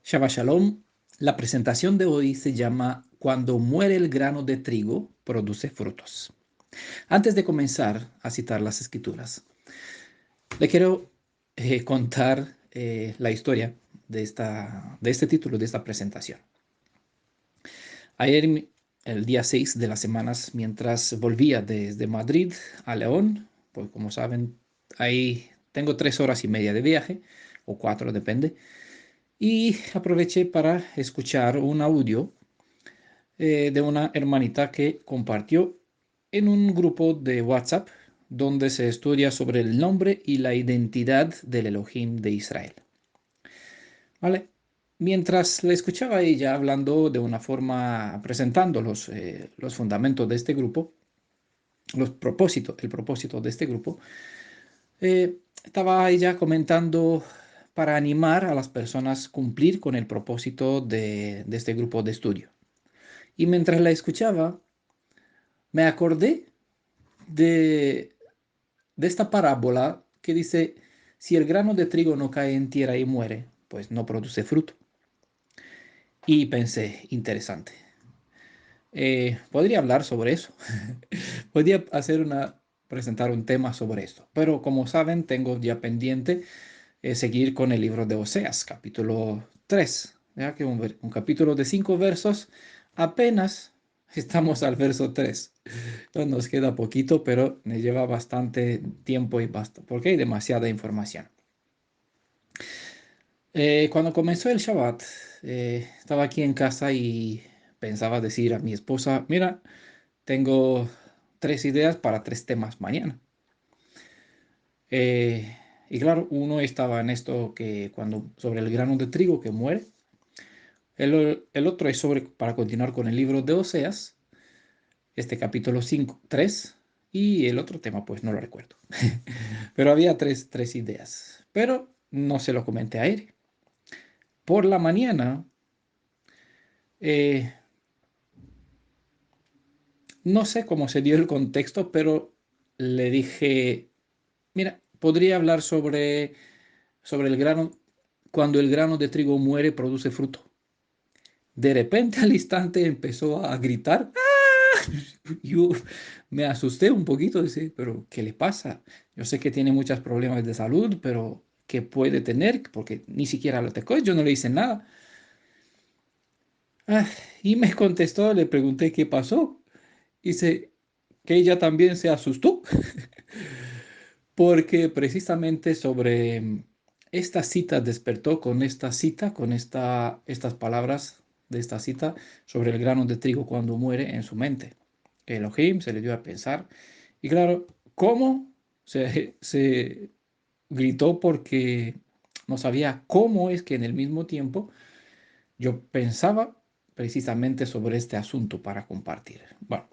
Shabbat Shalom. La presentación de hoy se llama Cuando muere el grano de trigo, produce frutos. Antes de comenzar a citar las escrituras, le quiero contar la historia de este título, de esta presentación. Ayer, el día 6 de las semanas, mientras volvía desde Madrid a León, pues como saben, ahí tengo 3 horas y media de viaje, o 4, depende, y aproveché para escuchar un audio de una hermanita que compartió en un grupo de WhatsApp donde se estudia sobre el nombre y la identidad del Elohim de Israel. ¿Vale? Mientras la escuchaba ella hablando de una forma, presentando los fundamentos de este grupo, el propósito de este grupo, estaba ella comentando para animar a las personas a cumplir con el propósito de este grupo de estudio. Y mientras la escuchaba, me acordé de, de esta parábola que dice, si el grano de trigo no cae en tierra y muere, pues no produce fruto. Y pensé, interesante. Podría hablar sobre eso. Podría presentar un tema sobre esto. Pero como saben, tengo ya pendiente seguir con el libro de Oseas, capítulo 3. Ya que un capítulo de 5 versos, apenas estamos al verso 3. Entonces nos queda poquito, pero me lleva bastante tiempo y basta, porque hay demasiada información. Cuando comenzó el Shabbat, estaba aquí en casa y pensaba decir a mi esposa, mira, tengo 3 ideas para 3 temas mañana. Y claro, uno estaba en esto que cuando sobre el grano de trigo que muere. El otro es para continuar con el libro de Oseas, este capítulo 5 3. Y el otro tema, pues no lo recuerdo. Pero había tres ideas. Pero no se lo comenté a él. Por la mañana, eh, no sé cómo se dio el contexto, pero le dije, mira, podría hablar sobre el grano. Cuando el grano de trigo muere, produce fruto. De repente, al instante, empezó a gritar. Yo me asusté un poquito, dice, pero ¿qué le pasa? Yo sé que tiene muchos problemas de salud, pero ¿qué puede tener? Porque ni siquiera lo tocó, yo no le hice nada. Ah, y me contestó, le pregunté qué pasó. Dice que ella también se asustó, porque precisamente sobre esta cita despertó con esta cita, estas palabras de esta cita sobre el grano de trigo cuando muere en su mente. Elohim se le dio a pensar. Y claro, ¿cómo? Se gritó porque no sabía cómo es que en el mismo tiempo yo pensaba precisamente sobre este asunto para compartir. Bueno,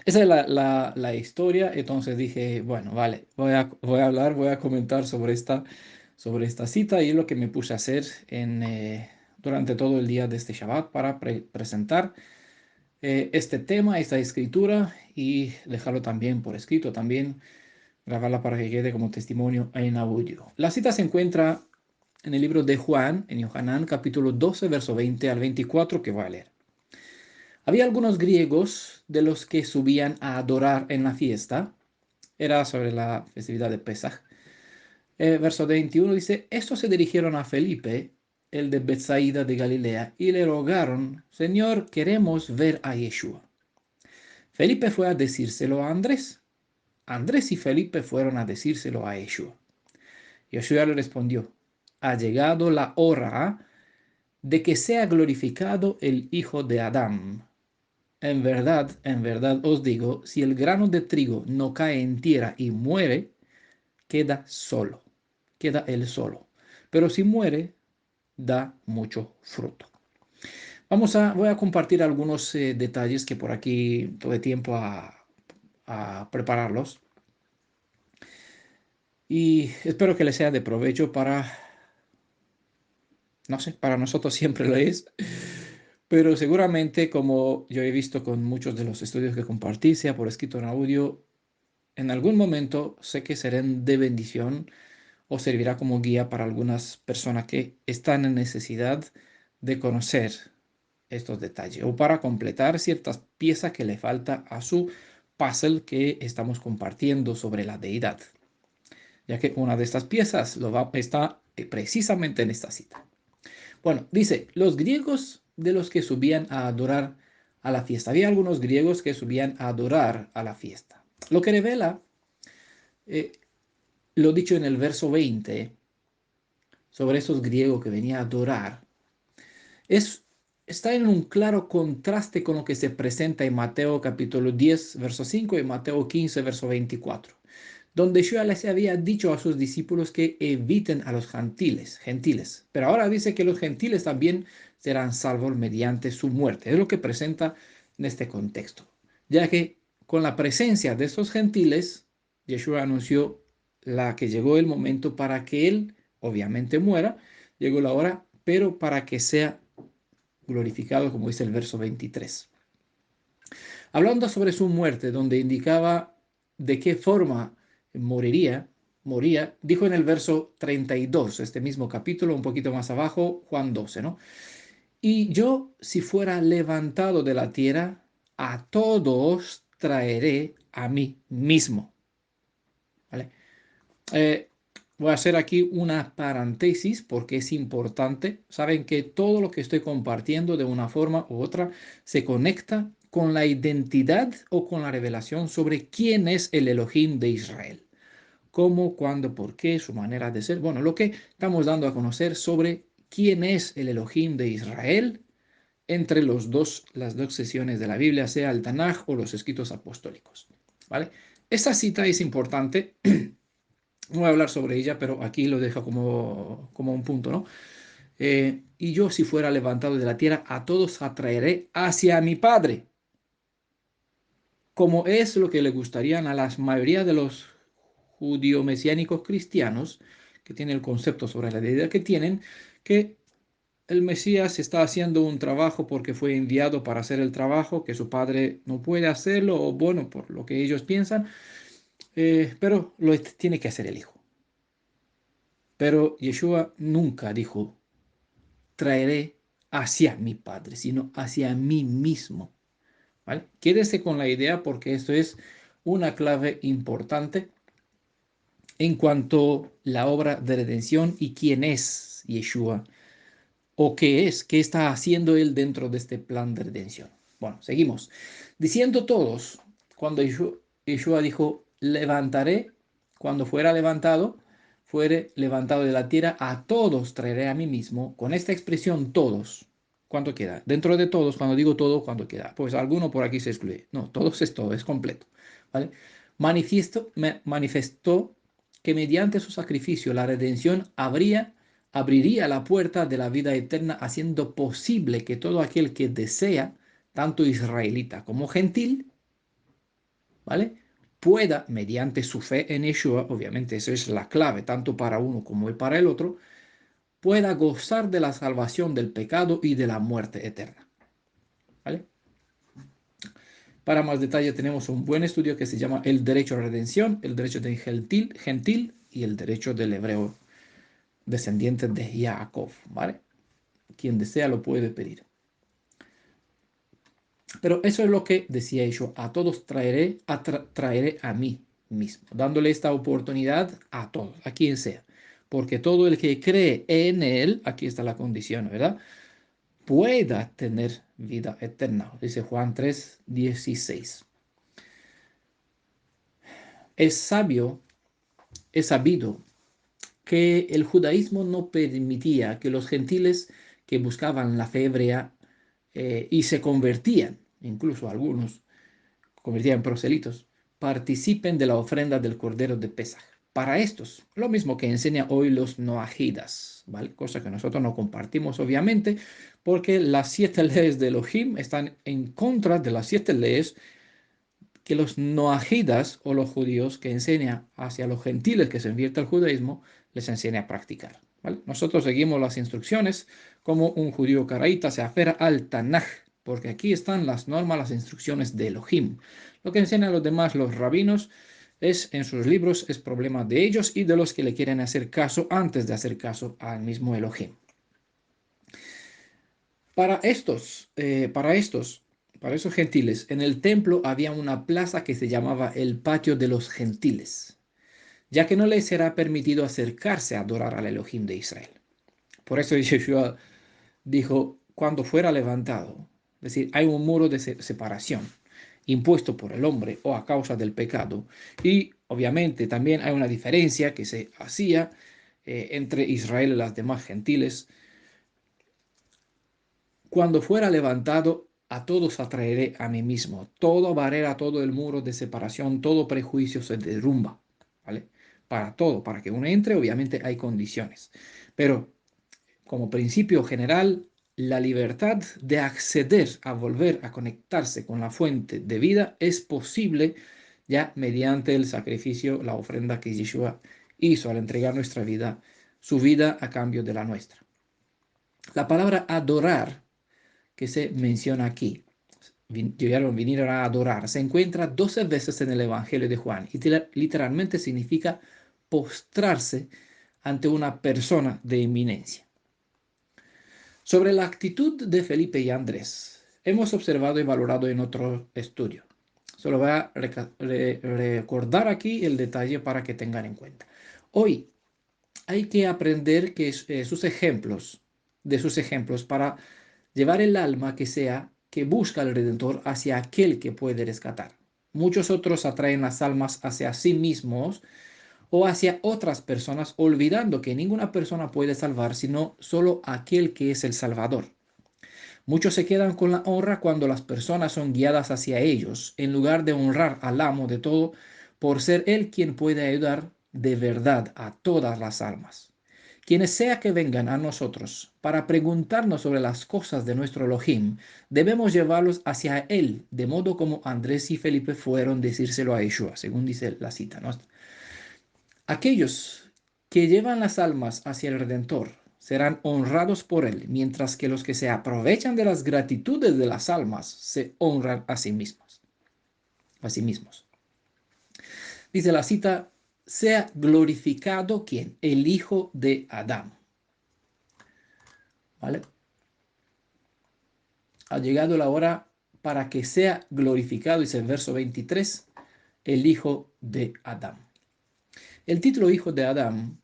esa es la historia. Entonces dije, bueno, vale, voy a comentar sobre esta cita y lo que me puse a hacer durante todo el día de este Shabbat para presentar este tema, esta escritura y dejarlo también por escrito, también grabarla para que quede como testimonio en audio. La cita se encuentra en el libro de Juan, en Yohanan, capítulo 12, verso 20 al 24, que voy a leer. Había algunos griegos de los que subían a adorar en la fiesta. Era sobre la festividad de Pesaj. Verso 21 dice, estos se dirigieron a Felipe, el de Bethsaida de Galilea, y le rogaron, Señor, queremos ver a Yeshua. Felipe fue a decírselo a Andrés. Andrés y Felipe fueron a decírselo a Yeshua. Yeshua le respondió, ha llegado la hora de que sea glorificado el Hijo de Adán. En verdad os digo, si el grano de trigo no cae en tierra y muere, queda solo, queda él solo. Pero si muere, da mucho fruto. Voy a compartir algunos detalles que por aquí tuve tiempo a prepararlos y espero que les sea de provecho no sé, para nosotros siempre lo es, pero seguramente como yo he visto con muchos de los estudios que compartí, sea por escrito o en audio, en algún momento sé que serán de bendición o servirá como guía para algunas personas que están en necesidad de conocer estos detalles o para completar ciertas piezas que le falta a su puzzle que estamos compartiendo sobre la deidad, ya que una de estas piezas está precisamente en esta cita. Bueno, dice, los griegos de los que subían a adorar a la fiesta. Había algunos griegos que subían a adorar a la fiesta. Lo que revela eh, lo dicho en el verso 20 sobre esos griegos que venían a adorar es, está en un claro contraste con lo que se presenta en Mateo capítulo 10, verso 5 y Mateo 15, verso 24, donde Yeshua les había dicho a sus discípulos que eviten a los gentiles. Pero ahora dice que los gentiles también serán salvos mediante su muerte. Es lo que presenta en este contexto, ya que con la presencia de estos gentiles, Yeshua anunció que llegó el momento para que él, obviamente, muera, llegó la hora, pero para que sea glorificado, como dice el verso 23. Hablando sobre su muerte, donde indicaba de qué forma moría, dijo en el verso 32, este mismo capítulo, un poquito más abajo, Juan 12, ¿no? Y yo, si fuera levantado de la tierra, a todos traeré a mí mismo. ¿Vale? Eh, Voy a hacer aquí una paréntesis porque es importante. Saben que todo lo que estoy compartiendo de una forma u otra se conecta con la identidad o con la revelación sobre quién es el Elohim de Israel. Cómo, cuándo, por qué, su manera de ser. Bueno, lo que estamos dando a conocer sobre quién es el Elohim de Israel entre las dos sesiones de la Biblia, sea el Tanaj o los escritos apostólicos. ¿Vale? Esta cita es importante. No voy a hablar sobre ella, pero aquí lo dejo como un punto, ¿no? Y yo, si fuera levantado de la tierra, a todos atraeré hacia mi Padre, como es lo que le gustarían a la mayoría de los judío-mesiánicos cristianos, que tienen el concepto sobre la deidad que tienen, que el Mesías está haciendo un trabajo porque fue enviado para hacer el trabajo, que su Padre no puede hacerlo, o bueno, por lo que ellos piensan, pero lo tiene que hacer el Hijo. Pero Yeshua nunca dijo, traeré hacia mi Padre, sino hacia mí mismo. ¿Vale? Quédese con la idea porque esto es una clave importante en cuanto a la obra de redención y quién es Yeshua o qué está haciendo él dentro de este plan de redención. Bueno, seguimos. Diciendo todos, cuando Yeshua dijo, levantaré, cuando fuere levantado de la tierra, a todos traeré a mí mismo, con esta expresión todos. ¿Cuánto queda? Dentro de todos, cuando digo todo, ¿cuánto queda? Pues alguno por aquí se excluye. No, todos es todo, es completo. ¿Vale? Manifestó que mediante su sacrificio la redención abriría la puerta de la vida eterna, haciendo posible que todo aquel que desea, tanto israelita como gentil, ¿vale? Pueda, mediante su fe en Yeshua, obviamente esa es la clave, tanto para uno como para el otro, pueda gozar de la salvación del pecado y de la muerte eterna. ¿Vale? Para más detalle tenemos un buen estudio que se llama El derecho a la redención, el derecho del gentil y el derecho del hebreo descendiente de Jacob, ¿vale? Quien desea lo puede pedir. Pero eso es lo que decía yo, a todos traeré a mí mismo, dándole esta oportunidad a todos, a quien sea. Porque todo el que cree en él, aquí está la condición, ¿verdad? Pueda tener vida eterna, dice Juan 3:16. Es sabio, es sabido que el judaísmo no permitía que los gentiles que buscaban la fe hebrea y se convertían, incluso algunos, convertían en proselitos, participen de la ofrenda del Cordero de Pesaj. Para estos, lo mismo que enseña hoy los noajidas, ¿vale? Cosa que nosotros no compartimos, obviamente, porque las 7 leyes de Elohim están en contra de las 7 leyes que los noajidas o los judíos que enseñan hacia los gentiles que se invierte al judaísmo, les enseña a practicar, ¿vale? Nosotros seguimos las instrucciones como un judío caraíta se aferra al Tanaj, porque aquí están las normas, las instrucciones de Elohim. Lo que enseñan los demás, los rabinos, en sus libros, es problema de ellos y de los que le quieren hacer caso antes de hacer caso al mismo Elohim. Para esos gentiles, en el templo había una plaza que se llamaba el patio de los gentiles, ya que no les será permitido acercarse a adorar al Elohim de Israel. Por eso Yeshua dijo, cuando fuera levantado, es decir, hay un muro de separación impuesto por el hombre o a causa del pecado. Y obviamente también hay una diferencia que se hacía entre Israel y las demás gentiles. Cuando fuera levantado, a todos atraeré a mí mismo. Toda barrera, todo el muro de separación, todo prejuicio se derrumba, ¿vale? Para todo, para que uno entre, obviamente hay condiciones. Pero como principio general, la libertad de acceder a volver a conectarse con la fuente de vida es posible ya mediante el sacrificio, la ofrenda que Yeshua hizo al entregar nuestra vida, su vida a cambio de la nuestra. La palabra adorar que se menciona aquí, vinieron a adorar, se encuentra 12 veces en el Evangelio de Juan y literalmente significa postrarse ante una persona de eminencia. Sobre la actitud de Felipe y Andrés, hemos observado y valorado en otro estudio. Solo voy a recordar aquí el detalle para que tengan en cuenta. Hoy hay que aprender que de sus ejemplos para llevar el alma que busca al Redentor hacia aquel que puede rescatar. Muchos otros atraen las almas hacia sí mismos o hacia otras personas, olvidando que ninguna persona puede salvar sino solo aquel que es el Salvador. Muchos se quedan con la honra cuando las personas son guiadas hacia ellos, en lugar de honrar al amo de todo por ser él quien puede ayudar de verdad a todas las almas. Quienes sea que vengan a nosotros para preguntarnos sobre las cosas de nuestro Elohim, debemos llevarlos hacia él, de modo como Andrés y Felipe fueron decírselo a Yeshua, según dice la cita, ¿no? Aquellos que llevan las almas hacia el Redentor serán honrados por él, mientras que los que se aprovechan de las gratitudes de las almas se honran a sí mismos. A sí mismos. Dice la cita, sea glorificado ¿quién? El hijo de Adán. ¿Vale? Ha llegado la hora para que sea glorificado, dice el verso 23, el hijo de Adán. El título hijo de Adán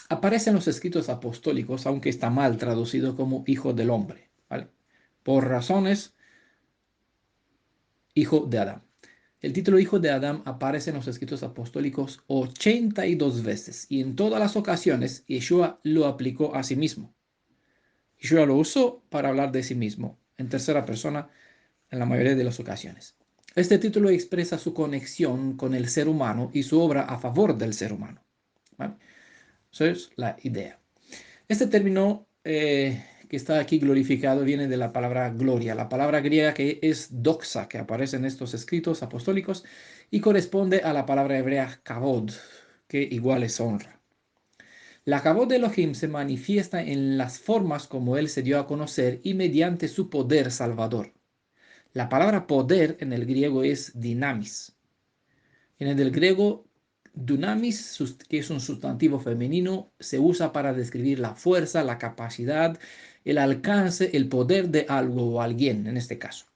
aparece en los escritos apostólicos, aunque está mal traducido como hijo del hombre, ¿vale? Por razones, hijo de Adán. El título hijo de Adán aparece en los escritos apostólicos 82 veces y en todas las ocasiones Yeshua lo aplicó a sí mismo. Yeshua lo usó para hablar de sí mismo en tercera persona en la mayoría de las ocasiones. Este título expresa su conexión con el ser humano y su obra a favor del ser humano, ¿vale? Esa es la idea. Este término que está aquí glorificado viene de la palabra gloria, la palabra griega que es doxa, que aparece en estos escritos apostólicos y corresponde a la palabra hebrea kavod, que igual es honra. La kavod de Elohim se manifiesta en las formas como él se dio a conocer y mediante su poder salvador. La palabra poder en el griego es dinamis. En el griego, dunamis, que es un sustantivo femenino, se usa para describir la fuerza, la capacidad, el alcance, el poder de algo o alguien, en este caso.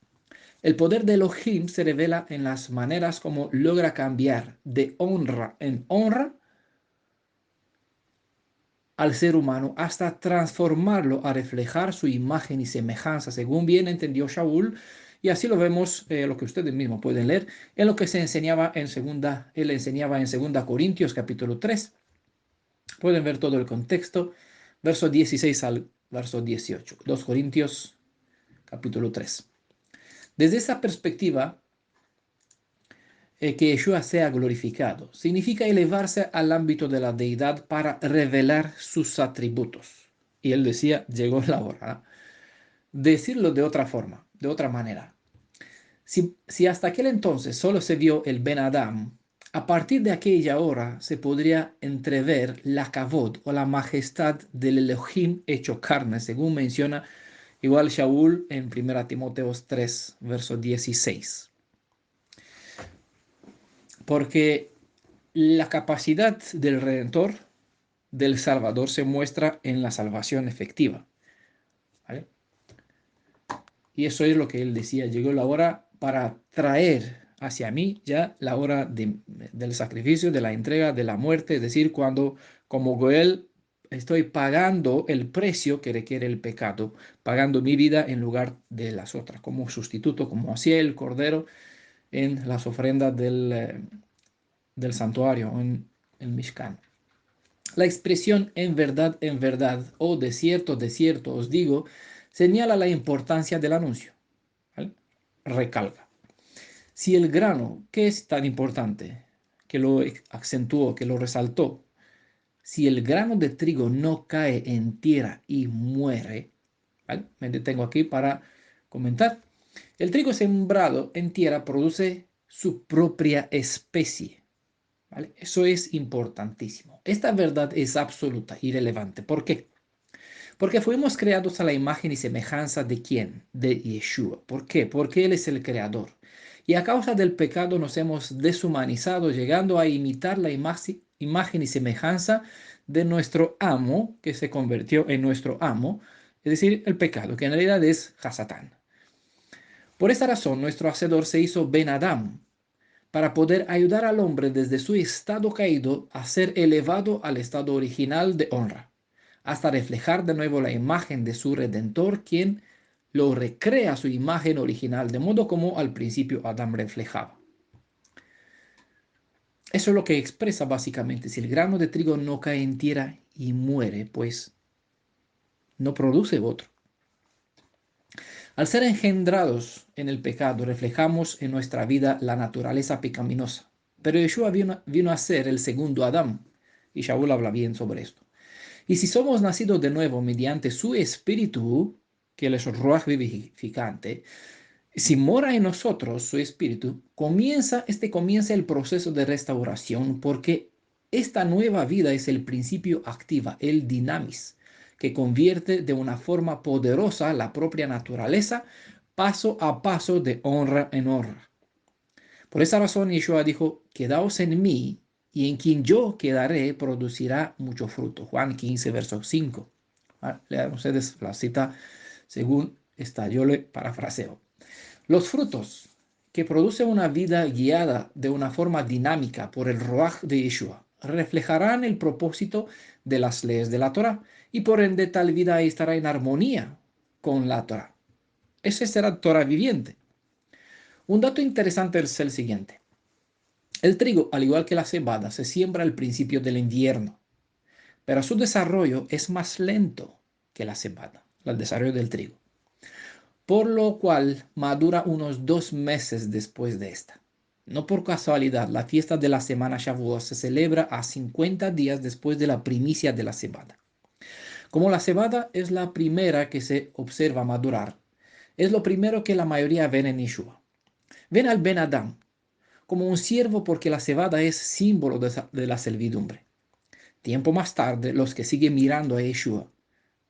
El poder de Elohim se revela en las maneras como logra cambiar de honra en honra al ser humano hasta transformarlo a reflejar su imagen y semejanza, según bien entendió Shaul, y así lo vemos, lo que ustedes mismos pueden leer, en lo que se enseñaba él enseñaba en 2 Corintios capítulo 3. Pueden ver todo el contexto, verso 16 al verso 18, 2 Corintios capítulo 3. Desde esa perspectiva, que Yeshua sea glorificado significa elevarse al ámbito de la deidad para revelar sus atributos. Y él decía, llegó la hora, ¿no? Decirlo de otra forma, de otra manera. Si hasta aquel entonces solo se vio el Ben Adam, a partir de aquella hora se podría entrever la kavod o la majestad del Elohim hecho carne, según menciona igual Shaul en 1 Timoteo 3, verso 16. Porque la capacidad del Redentor, del Salvador, se muestra en la salvación efectiva, ¿vale? Y eso es lo que él decía, llegó la hora para traer hacia mí ya la hora del sacrificio, de la entrega, de la muerte, es decir, cuando como Goel estoy pagando el precio que requiere el pecado, pagando mi vida en lugar de las otras, como sustituto, como hacía el Cordero en las ofrendas del santuario, en el Mishkan. La expresión en verdad o de cierto os digo, señala la importancia del anuncio, ¿vale? Recalca. Si el grano, que es tan importante, que lo acentuó, que lo resaltó, si el grano de trigo no cae en tierra y muere, ¿vale? Me detengo aquí para comentar. El trigo sembrado en tierra produce su propia especie, ¿vale? Eso es importantísimo. Esta verdad es absoluta y relevante. ¿Por qué? Porque fuimos creados a la imagen y semejanza de ¿quién? De Yeshua. ¿Por qué? Porque Él es el creador. Y a causa del pecado nos hemos deshumanizado, llegando a imitar la imagen y semejanza de nuestro amo, que se convirtió en nuestro amo, es decir, el pecado, que en realidad es Hasatán. Por esta razón, nuestro Hacedor se hizo Ben Adam, para poder ayudar al hombre desde su estado caído a ser elevado al estado original de honra, hasta reflejar de nuevo la imagen de su Redentor, quien lo recrea a su imagen original, de modo como al principio Adán reflejaba. Eso es lo que expresa básicamente. Si el grano de trigo no cae en tierra y muere, pues no produce otro. Al ser engendrados en el pecado, reflejamos en nuestra vida la naturaleza pecaminosa. Pero Yeshua vino a ser el segundo Adán, y Shaul habla bien sobre esto. Y si somos nacidos de nuevo mediante su espíritu, que es el Ruach vivificante, si mora en nosotros su espíritu, comienza el proceso de restauración, porque esta nueva vida es el principio activa, el dinamis, que convierte de una forma poderosa la propia naturaleza paso a paso de honra en honra. Por esa razón Yeshua dijo, quedaos en mí y en quien yo quedaré producirá mucho fruto. Juan 15, verso 5. Lean ustedes la cita según esta, yo le parafraseo. Los frutos que produce una vida guiada de una forma dinámica por el Ruach de Yeshua reflejarán el propósito de las leyes de la Torah y por ende tal vida estará en armonía con la Torah. Ese será Torah viviente. Un dato interesante es el siguiente. El trigo, al igual que la cebada, se siembra al principio del invierno, pero su desarrollo es más lento que la cebada, el desarrollo del trigo, por lo cual madura unos 2 meses después de esta. No por casualidad, la fiesta de la semana Shavuot se celebra a 50 días después de la primicia de la cebada. Como la cebada es la primera que se observa madurar, es lo primero que la mayoría ven en Yeshua. Ven al Ben Adam como un siervo porque la cebada es símbolo de la servidumbre. Tiempo más tarde, los que siguen mirando a Yeshua,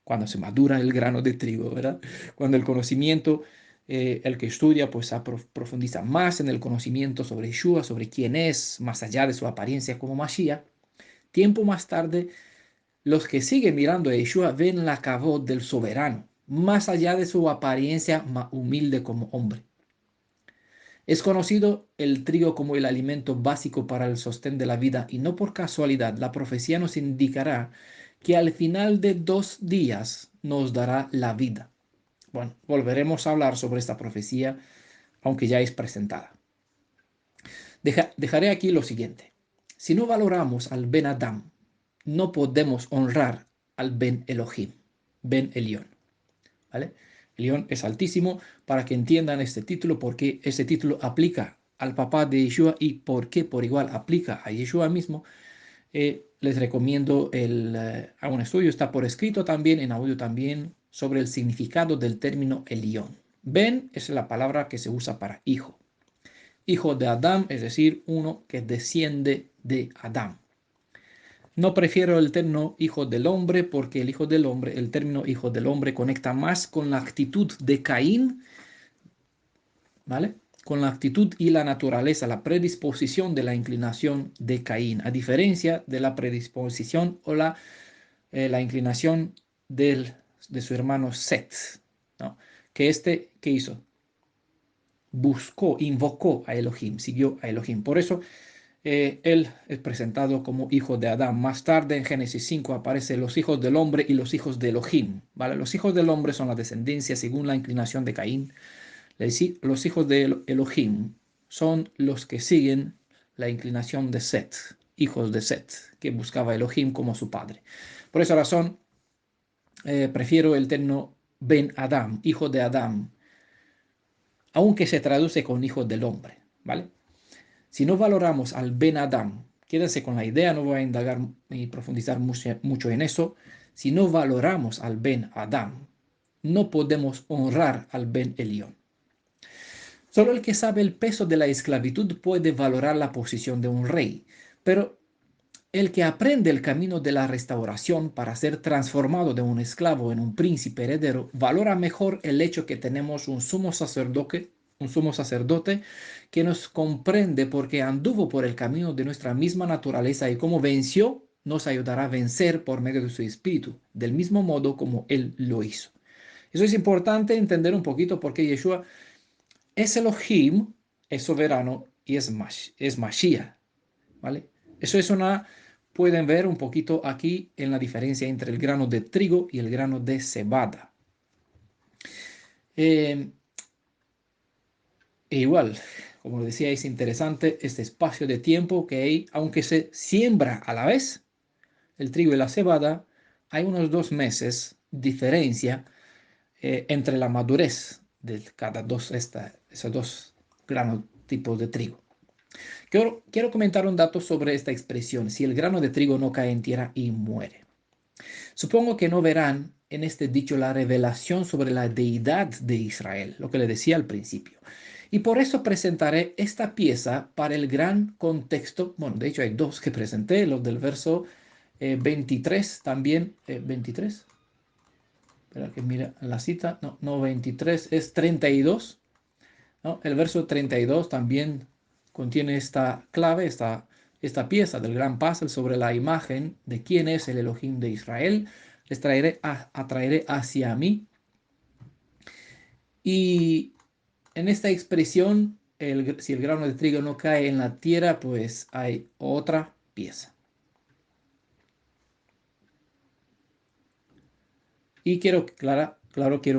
cuando se madura el grano de trigo, ¿verdad? Cuando el conocimiento, el que estudia, pues profundiza más en el conocimiento sobre Yeshua, sobre quién es, más allá de su apariencia como Mashiach. Tiempo más tarde, los que siguen mirando a Yeshua ven la kavod del soberano, más allá de su apariencia humilde como hombre. Es conocido el trigo como el alimento básico para el sostén de la vida y no por casualidad la profecía nos indicará que al final de 2 días nos dará la vida. Bueno, volveremos a hablar sobre esta profecía, aunque ya es presentada. Dejaré aquí lo siguiente. Si no valoramos al Ben Adam, no podemos honrar al Ben Elohim, Ben Elión, ¿vale? Elión es altísimo para que entiendan este título, porque este título aplica al papá de Yeshua y por qué por igual aplica a Yeshua mismo. Les recomiendo a un estudio, está por escrito también, en audio también, sobre el significado del término Elión. Ben es la palabra que se usa para hijo. Hijo de Adán, es decir, uno que desciende de Adán. No prefiero el término hijo del hombre porque el término hijo del hombre conecta más con la actitud de Caín, ¿vale? con la actitud y la naturaleza, la predisposición de la inclinación de Caín, a diferencia de la predisposición o la inclinación de su hermano Set, ¿no? ¿Qué hizo? Buscó, invocó a Elohim, siguió a Elohim. Por eso él es presentado como hijo de Adán. Más tarde en Génesis 5 aparecen los hijos del hombre y los hijos de Elohim, ¿vale? Los hijos del hombre son la descendencia según la inclinación de Caín. Los hijos de Elohim son los que siguen la inclinación de Set, hijos de Set, que buscaba a Elohim como su padre. Por esa razón, prefiero el término Ben Adam, hijo de Adán, aunque se traduce con hijo del hombre, ¿vale? Si no valoramos al Ben Adam, quédense con la idea, no voy a indagar y profundizar mucho en eso. Si no valoramos al Ben Adam, no podemos honrar al Ben Elión. Solo el que sabe el peso de la esclavitud puede valorar la posición de un rey, pero el que aprende el camino de la restauración para ser transformado de un esclavo en un príncipe heredero, valora mejor el hecho que tenemos un sumo sacerdote que nos comprende porque anduvo por el camino de nuestra misma naturaleza y como venció, nos ayudará a vencer por medio de su espíritu, del mismo modo como él lo hizo. Eso es importante entender un poquito porque Yeshua es Elohim, es soberano y es Mashiach, ¿vale? Eso es pueden ver un poquito aquí en la diferencia entre el grano de trigo y el grano de cebada. E igual, como decía, es interesante este espacio de tiempo que hay, aunque se siembra a la vez el trigo y la cebada, hay unos 2 meses diferencia entre la madurez de esos dos granos tipos de trigo. Quiero comentar un dato sobre esta expresión, si el grano de trigo no cae en tierra y muere. Supongo que no verán en este dicho la revelación sobre la deidad de Israel, lo que le decía al principio. Y por eso presentaré esta pieza para el gran contexto. Bueno, de hecho hay dos que presenté, los del verso 23 también. 23. Espera que mira la cita. No 23, es 32. ¿No? El verso 32 también contiene esta clave, esta pieza del gran puzzle sobre la imagen de quién es el Elohim de Israel. Les atraeré hacia mí. Y en esta expresión, si el grano de trigo no cae en la tierra, pues hay otra pieza. Y quiero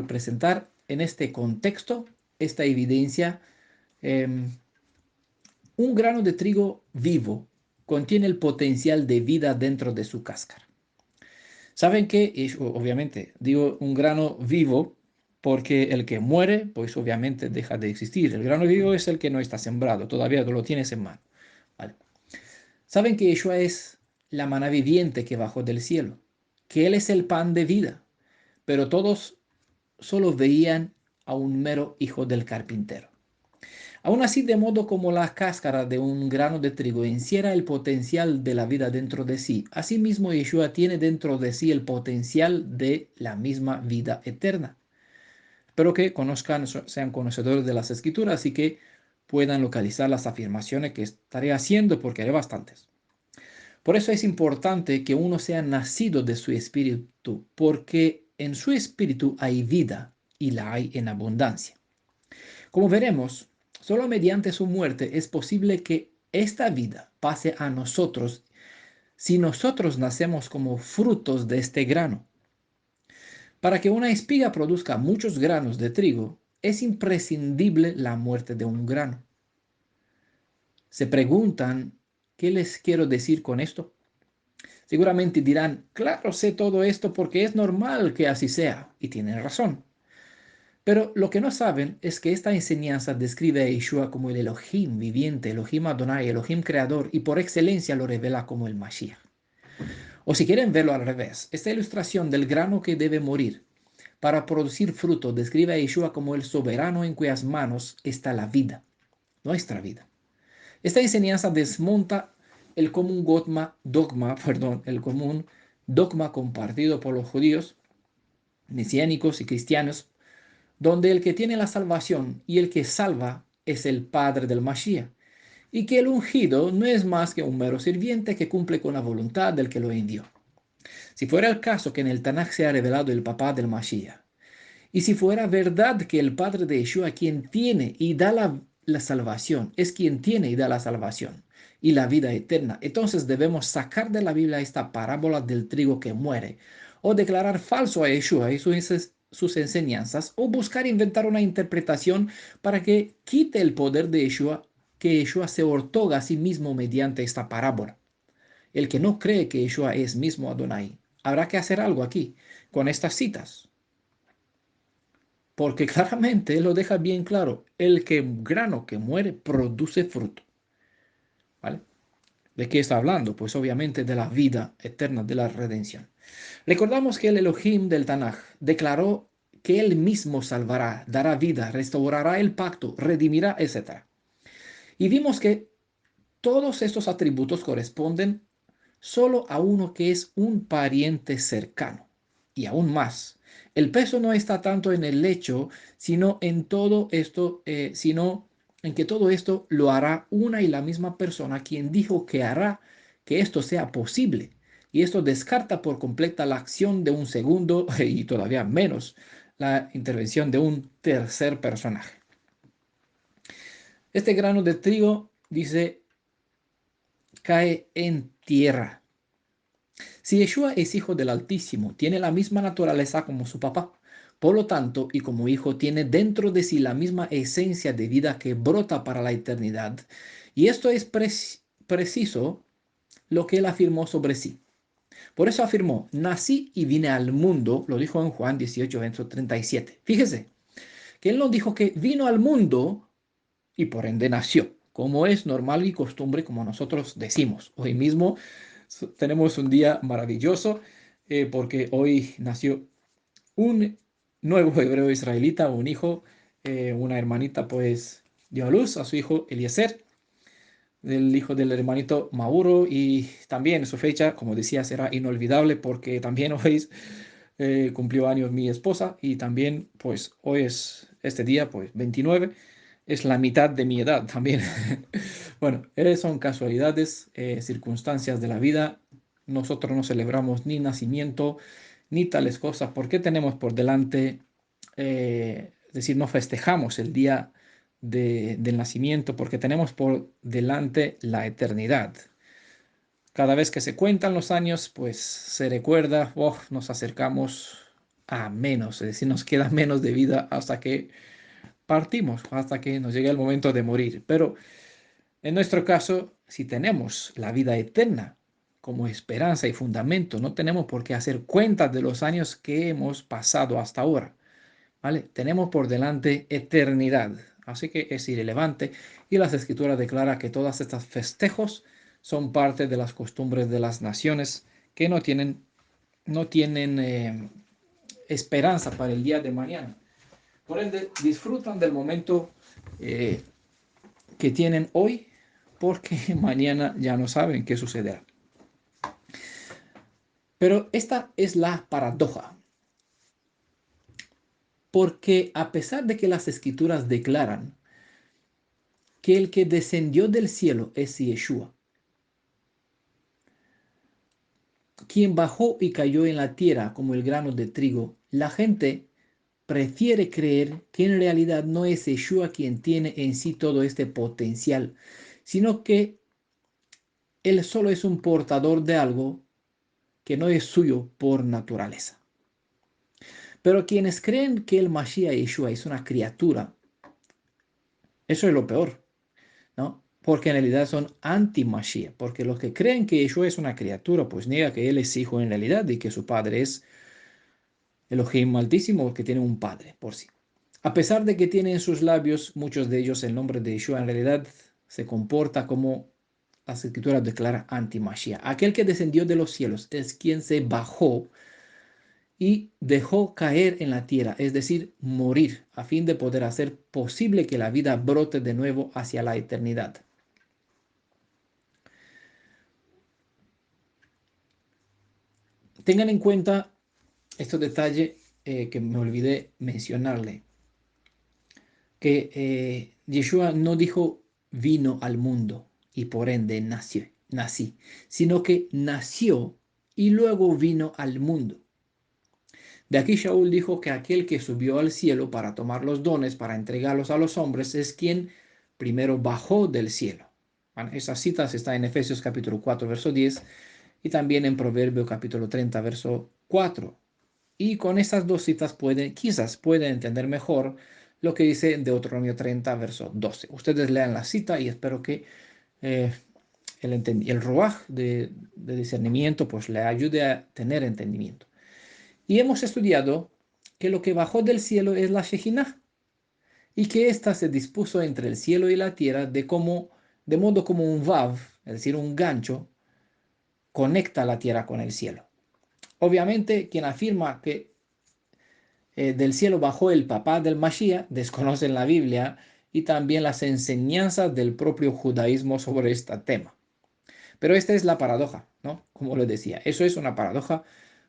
presentar en este contexto esta evidencia. Un grano de trigo vivo contiene el potencial de vida dentro de su cáscara. ¿Saben qué? Obviamente, digo un grano vivo porque el que muere, pues obviamente deja de existir. El grano vivo es el que no está sembrado, todavía no lo tienes en mano. ¿Vale? ¿Saben que Yeshua es la maná viviente que bajó del cielo? Que Él es el pan de vida, pero todos solo veían a un mero hijo del carpintero. Aún así, de modo como la cáscara de un grano de trigo encierra el potencial de la vida dentro de sí, asimismo Yeshua tiene dentro de sí el potencial de la misma vida eterna. Espero que sean conocedores de las escrituras y que puedan localizar las afirmaciones que estaré haciendo porque hay bastantes. Por eso es importante que uno sea nacido de su espíritu, porque en su espíritu hay vida y la hay en abundancia. Como veremos, solo mediante su muerte es posible que esta vida pase a nosotros si nosotros nacemos como frutos de este grano. Para que una espiga produzca muchos granos de trigo, es imprescindible la muerte de un grano. ¿Se preguntan qué les quiero decir con esto? Seguramente dirán, claro, sé todo esto porque es normal que así sea, y tienen razón. Pero lo que no saben es que esta enseñanza describe a Yeshua como el Elohim viviente, Elohim Adonai, Elohim creador, y por excelencia lo revela como el Mashiach. O si quieren verlo al revés, esta ilustración del grano que debe morir para producir fruto describe a Yeshua como el soberano en cuyas manos está la vida, nuestra vida. Esta enseñanza desmonta el común el común dogma compartido por los judíos, mesiánicos y cristianos, donde el que tiene la salvación y el que salva es el padre del Mashiach y que el ungido no es más que un mero sirviente que cumple con la voluntad del que lo envió. Si fuera el caso que en el Tanaj se ha revelado el papá del Mashiach, y si fuera verdad que el padre de Yeshua, quien tiene y da la salvación, es quien tiene y da la salvación y la vida eterna, entonces debemos sacar de la Biblia esta parábola del trigo que muere, o declarar falso a Yeshua y sus enseñanzas, o buscar inventar una interpretación para que quite el poder de Yeshua, que Yeshua se otorga a sí mismo mediante esta parábola. El que no cree que Yeshua es mismo Adonai, habrá que hacer algo aquí con estas citas, porque claramente lo deja bien claro, el grano que muere produce fruto, ¿vale? ¿De qué está hablando? Pues obviamente de la vida eterna, de la redención. Recordamos que el Elohim del Tanaj declaró que él mismo salvará, dará vida, restaurará el pacto, redimirá, etc. Y vimos que todos estos atributos corresponden solo a uno que es un pariente cercano. Y aún más, el peso no está tanto en el hecho, sino en todo esto, sino en que todo esto lo hará una y la misma persona quien dijo que hará que esto sea posible. Y esto descarta por completa la acción de un segundo y todavía menos la intervención de un tercer personaje. Este grano de trigo, dice, cae en tierra. Si Yeshua es hijo del Altísimo, tiene la misma naturaleza como su papá. Por lo tanto, y como hijo, tiene dentro de sí la misma esencia de vida que brota para la eternidad. Y esto es preciso lo que él afirmó sobre sí. Por eso afirmó, nací y vine al mundo, lo dijo en Juan 18, verso 37. Fíjese, que él no dijo que vino al mundo y por ende nació, como es normal y costumbre, como nosotros decimos. Hoy mismo tenemos un día maravilloso porque hoy nació un nuevo hebreo israelita, un hijo, una hermanita pues dio a luz a su hijo Eliezer, el hijo del hermanito Mauro, y también su fecha, como decía, será inolvidable porque también hoy cumplió años mi esposa y también pues hoy es este día pues 29, es la mitad de mi edad también. Bueno, son casualidades, circunstancias de la vida. Nosotros no celebramos ni nacimiento ni tales cosas porque tenemos por delante, es decir, no festejamos el día del nacimiento porque tenemos por delante la eternidad. Cada vez que se cuentan los años, pues se recuerda, oh, nos acercamos a menos, es decir, nos queda menos de vida hasta que partimos, hasta que nos llegue el momento de morir. Pero en nuestro caso, si tenemos la vida eterna como esperanza y fundamento, no tenemos por qué hacer cuentas de los años que hemos pasado hasta ahora, ¿vale? Tenemos por delante eternidad, así que es irrelevante y las escrituras declaran que todas estas festejos son parte de las costumbres de las naciones que no tienen esperanza para el día de mañana. Por ende, disfrutan del momento eh, que tienen hoy porque mañana ya no saben qué sucederá. Pero esta es la paradoja, porque a pesar de que las escrituras declaran que el que descendió del cielo es Yeshua, quien bajó y cayó en la tierra como el grano de trigo, la gente prefiere creer que en realidad no es Yeshua quien tiene en sí todo este potencial, sino que él solo es un portador de algo que no es suyo por naturaleza. Pero quienes creen que el Mashiach Yeshua es una criatura, eso es lo peor, ¿no? Porque en realidad son anti-Mashiach, porque los que creen que Yeshua es una criatura, pues niega que él es hijo en realidad y que su padre es Elohim Altísimo, que tiene un padre por sí. A pesar de que tiene en sus labios, muchos de ellos, el nombre de Yeshua, en realidad se comporta como las escrituras declaran anti-Mashiach. Aquel que descendió de los cielos es quien se bajó y dejó caer en la tierra, es decir, morir, a fin de poder hacer posible que la vida brote de nuevo hacia la eternidad. Tengan en cuenta este detalle que me olvidé mencionarle, que Yeshua no dijo vino al mundo y por ende nací, sino que nació y luego vino al mundo. De aquí Shaul dijo que aquel que subió al cielo para tomar los dones, para entregarlos a los hombres, es quien primero bajó del cielo. Bueno, esas citas están en Efesios capítulo 4, verso 10 y también en Proverbio capítulo 30, verso 4. Y con estas dos citas quizás pueden entender mejor lo que dice Deuteronomio 30, verso 12. Ustedes lean la cita y espero que eh, el ruaj de discernimiento pues le ayude a tener entendimiento. Y hemos estudiado que lo que bajó del cielo es la Shejinah y que ésta se dispuso entre el cielo y la tierra de modo como un vav, es decir, un gancho, conecta la tierra con el cielo. Obviamente, quien afirma que del cielo bajó el papá del Mashiach desconoce la Biblia y también las enseñanzas del propio judaísmo sobre este tema. Pero esta es la paradoja, ¿no? Como les decía, eso es una paradoja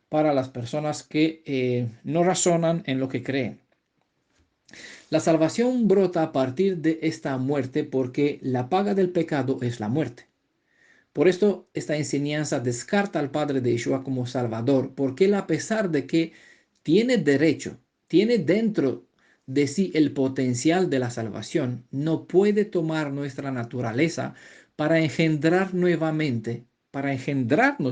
para las personas que no razonan en lo que creen. La salvación brota a partir de esta muerte porque la paga del pecado es la muerte. Por esto, esta enseñanza descarta al Padre de Yeshua como Salvador, porque él, a pesar de que tiene derecho, tiene dentro de sí el potencial de la salvación, no puede tomar nuestra naturaleza para engendrarnos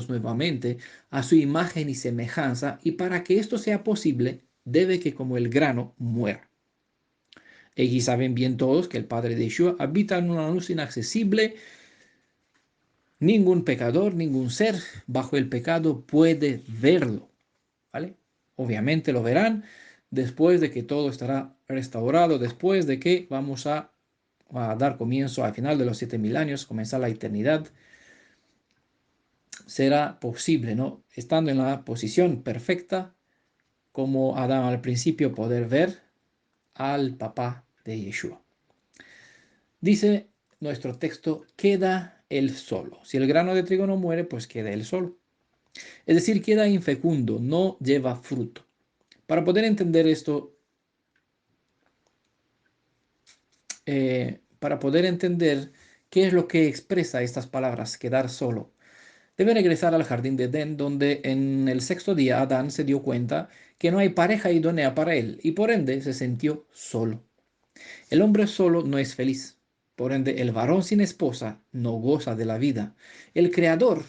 nuevamente a su imagen y semejanza, y para que esto sea posible, debe que como el grano muera. Y saben bien todos que el Padre de Yeshua habita en una luz inaccesible. Ningún pecador, ningún ser bajo el pecado puede verlo, ¿vale? Obviamente lo verán después de que todo estará restaurado, después de que vamos a dar comienzo al final de los 7000 años, comenzar la eternidad. Será posible, ¿no? Estando en la posición perfecta, como Adán al principio, poder ver al papá de Yeshua. Dice nuestro texto, queda él solo. Si el grano de trigo no muere, pues queda él solo. Es decir, queda infecundo, no lleva fruto. Para poder entender esto, para poder entender qué es lo que expresa estas palabras, quedar solo, debe regresar al jardín de Edén, donde en el sexto día Adán se dio cuenta que no hay pareja idónea para él y por ende se sintió solo. El hombre solo no es feliz. Por ende, el varón sin esposa no goza de la vida. El creador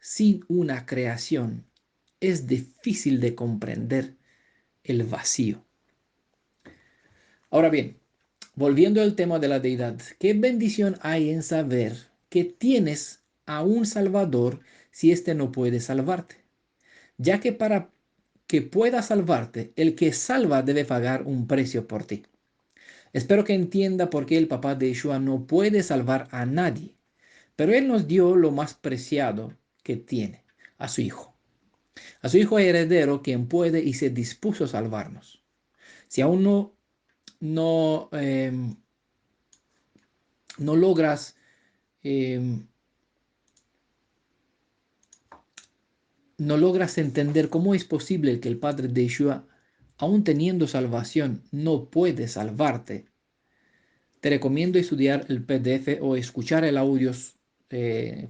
sin una creación es difícil de comprender el vacío. Ahora bien, volviendo al tema de la deidad, ¿qué bendición hay en saber que tienes a un Salvador si éste no puede salvarte? Ya que para que pueda salvarte, el que salva debe pagar un precio por ti. Espero que entienda por qué el papá de Yeshua no puede salvar a nadie, pero él nos dio lo más preciado que tiene, a su hijo heredero, quien puede y se dispuso a salvarnos. Si aún no, no logras eh, no logras entender cómo es posible que el Padre de Yeshua, aún teniendo salvación, no puede salvarte, te recomiendo estudiar el PDF o escuchar el audio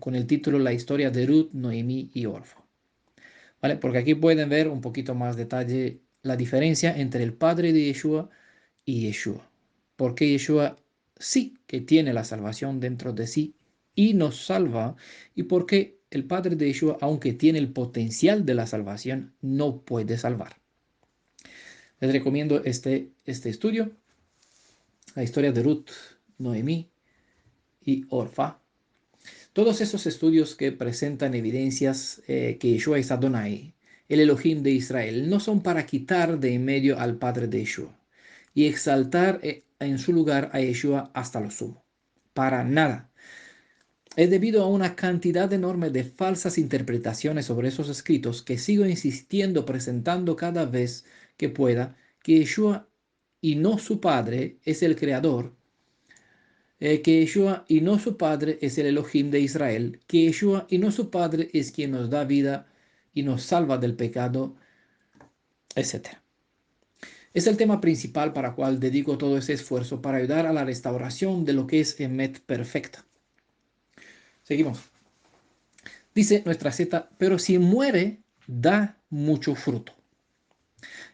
con el título La historia de Ruth, Noemí y Orfa. ¿Vale? Porque aquí pueden ver un poquito más detalle la diferencia entre el Padre de Yeshua y Yeshua. Porque Yeshua sí que tiene la salvación dentro de sí y nos salva, y porque el Padre de Yeshua, aunque tiene el potencial de la salvación, no puede salvar. Les recomiendo este estudio, la historia de Ruth, Noemí y Orfa. Todos esos estudios que presentan evidencias que Yeshua es Adonai, el Elohim de Israel, no son para quitar de en medio al Padre de Yeshua y exaltar en su lugar a Yeshua hasta lo sumo. Para nada. Es debido a una cantidad enorme de falsas interpretaciones sobre esos escritos que sigo insistiendo presentando cada vez que pueda que Yeshua y no su Padre es el Creador, que Yeshua y no su Padre es el Elohim de Israel, que Yeshua y no su Padre es quien nos da vida y nos salva del pecado, etc. Es el tema principal para el cual dedico todo ese esfuerzo para ayudar a la restauración de lo que es Emet perfecta. Seguimos. Dice nuestra cita, pero si muere, da mucho fruto.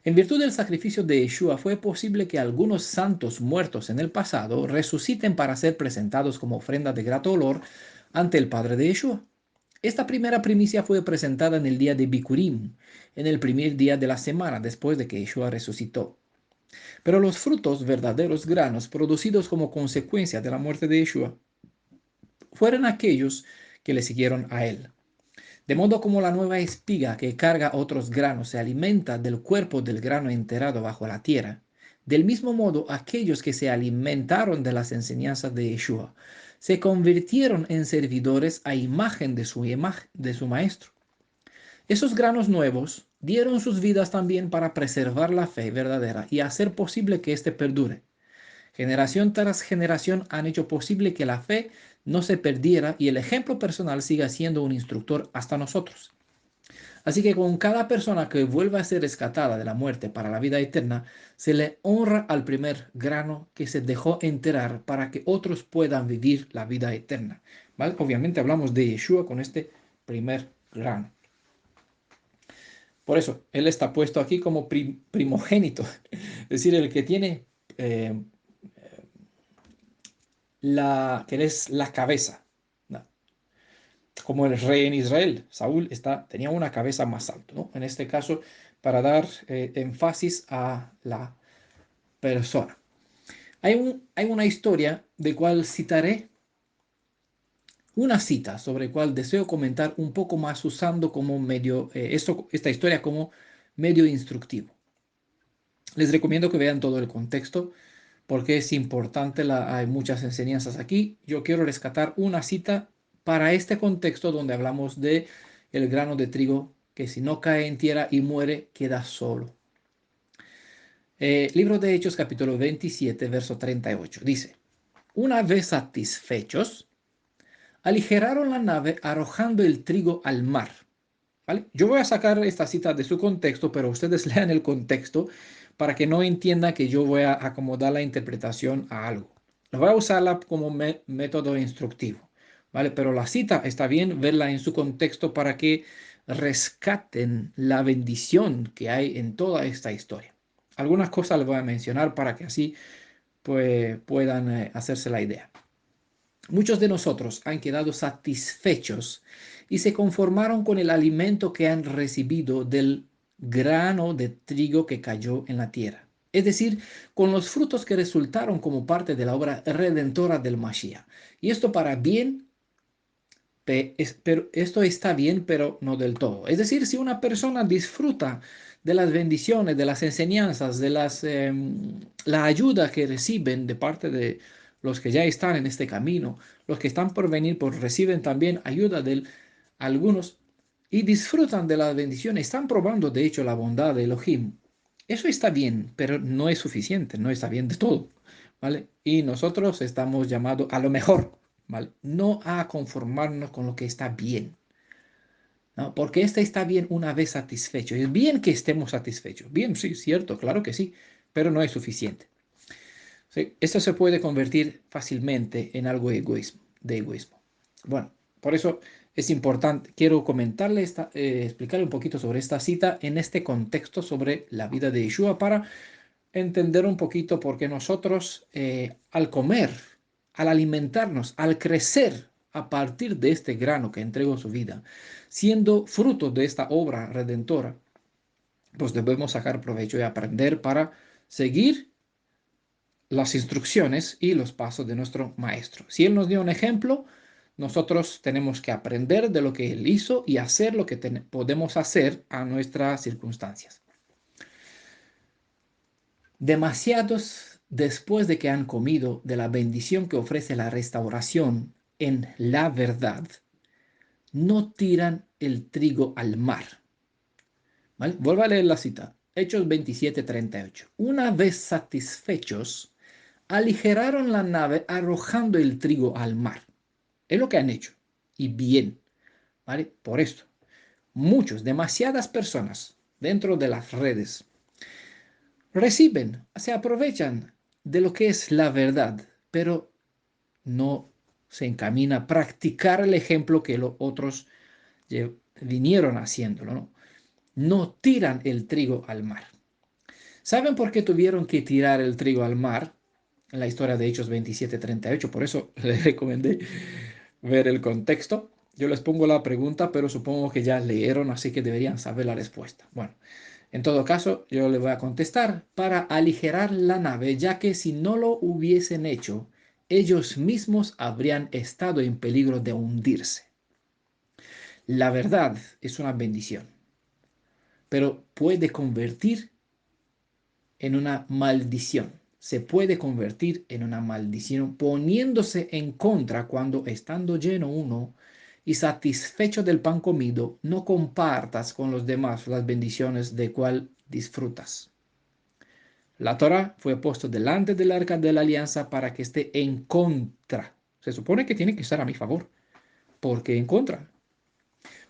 En virtud del sacrificio de Yeshua fue posible que algunos santos muertos en el pasado resuciten para ser presentados como ofrenda de grato olor ante el Padre de Yeshua. Esta primera primicia fue presentada en el día de Bikurim, en el primer día de la semana después de que Yeshua resucitó. Pero los frutos, verdaderos granos, producidos como consecuencia de la muerte de Yeshua, fueron aquellos que le siguieron a él. De modo como la nueva espiga que carga otros granos se alimenta del cuerpo del grano enterrado bajo la tierra, del mismo modo aquellos que se alimentaron de las enseñanzas de Yeshua se convirtieron en servidores a imagen de su maestro. Esos granos nuevos dieron sus vidas también para preservar la fe verdadera y hacer posible que éste perdure. Generación tras generación han hecho posible que la fe no se perdiera y el ejemplo personal siga siendo un instructor hasta nosotros. Así que con cada persona que vuelva a ser rescatada de la muerte para la vida eterna, se le honra al primer grano que se dejó enterrar para que otros puedan vivir la vida eterna. ¿Vale? Obviamente hablamos de Yeshua con este primer grano. Por eso, Él está puesto aquí como primogénito, es decir, el que tiene eh, que es la cabeza, ¿no? Como el rey en Israel. Saúl tenía una cabeza más alta, ¿no? En este caso, para dar énfasis a la persona. Hay una historia de cual citaré una cita sobre la cual deseo comentar un poco más usando como medio, esta historia como medio instructivo. Les recomiendo que vean todo el contexto porque es importante, hay muchas enseñanzas aquí. Yo quiero rescatar una cita para este contexto donde hablamos de el grano de trigo que si no cae en tierra y muere, queda solo. Libro de Hechos, capítulo 27, verso 38. Dice, una vez satisfechos, aligeraron la nave arrojando el trigo al mar. ¿Vale? Yo voy a sacar esta cita de su contexto, pero ustedes lean el contexto para que no entiendan que yo voy a acomodar la interpretación a algo. No voy a usarla como método instructivo, ¿vale? Pero la cita está bien verla en su contexto para que rescaten la bendición que hay en toda esta historia. Algunas cosas les voy a mencionar para que así pues, puedan hacerse la idea. Muchos de nosotros han quedado satisfechos y se conformaron con el alimento que han recibido del grano de trigo que cayó en la tierra. Es decir, con los frutos que resultaron como parte de la obra redentora del Mashiach. Y esto para bien, pero esto está bien, pero no del todo. Es decir, si una persona disfruta de las bendiciones, de las enseñanzas, de la ayuda que reciben de parte de los que ya están en este camino, los que están por venir, pues reciben también ayuda de algunos y disfrutan de las bendiciones, están probando de hecho la bondad de Elohim. Eso está bien, pero no es suficiente, no está bien de todo, ¿vale? Y nosotros estamos llamados a lo mejor, ¿vale? No a conformarnos con lo que está bien, ¿no? Porque este está bien una vez satisfecho. Es bien que estemos satisfechos. Bien, sí, cierto, claro que sí, pero no es suficiente. ¿Sí? Esto se puede convertir fácilmente en algo de egoísmo. Bueno, por eso es importante, quiero comentarle, explicarle un poquito sobre esta cita en este contexto sobre la vida de Yeshua para entender un poquito por qué nosotros al comer, al alimentarnos, al crecer a partir de este grano que entregó su vida, siendo fruto de esta obra redentora, pues debemos sacar provecho y aprender para seguir las instrucciones y los pasos de nuestro maestro. Si Él nos dio un ejemplo, nosotros tenemos que aprender de lo que Él hizo y hacer lo que podemos hacer a nuestras circunstancias. Demasiados, después de que han comido de la bendición que ofrece la restauración en la verdad, no tiran el trigo al mar. ¿Vale? Vuelvo a leer la cita. Hechos 27:38. Una vez satisfechos, aligeraron la nave arrojando el trigo al mar. Es lo que han hecho. Y bien. ¿Vale? Por esto, demasiadas personas dentro de las redes reciben, se aprovechan de lo que es la verdad, pero no se encamina a practicar el ejemplo que los otros vinieron haciéndolo, ¿no? No tiran el trigo al mar. ¿Saben por qué tuvieron que tirar el trigo al mar? En la historia de Hechos 27:38, por eso les recomendé ver el contexto. Yo les pongo la pregunta, pero supongo que ya leyeron, así que deberían saber la respuesta. Bueno, en todo caso, yo le voy a contestar para aligerar la nave, ya que si no lo hubiesen hecho, ellos mismos habrían estado en peligro de hundirse. La verdad es una bendición, pero puede convertir en una maldición. Se puede convertir en una maldición poniéndose en contra cuando estando lleno uno y satisfecho del pan comido, no compartas con los demás las bendiciones de cual disfrutas. La Torah fue puesto delante del arca de la alianza para que esté en contra. Se supone que tiene que estar a mi favor. ¿Por qué en contra?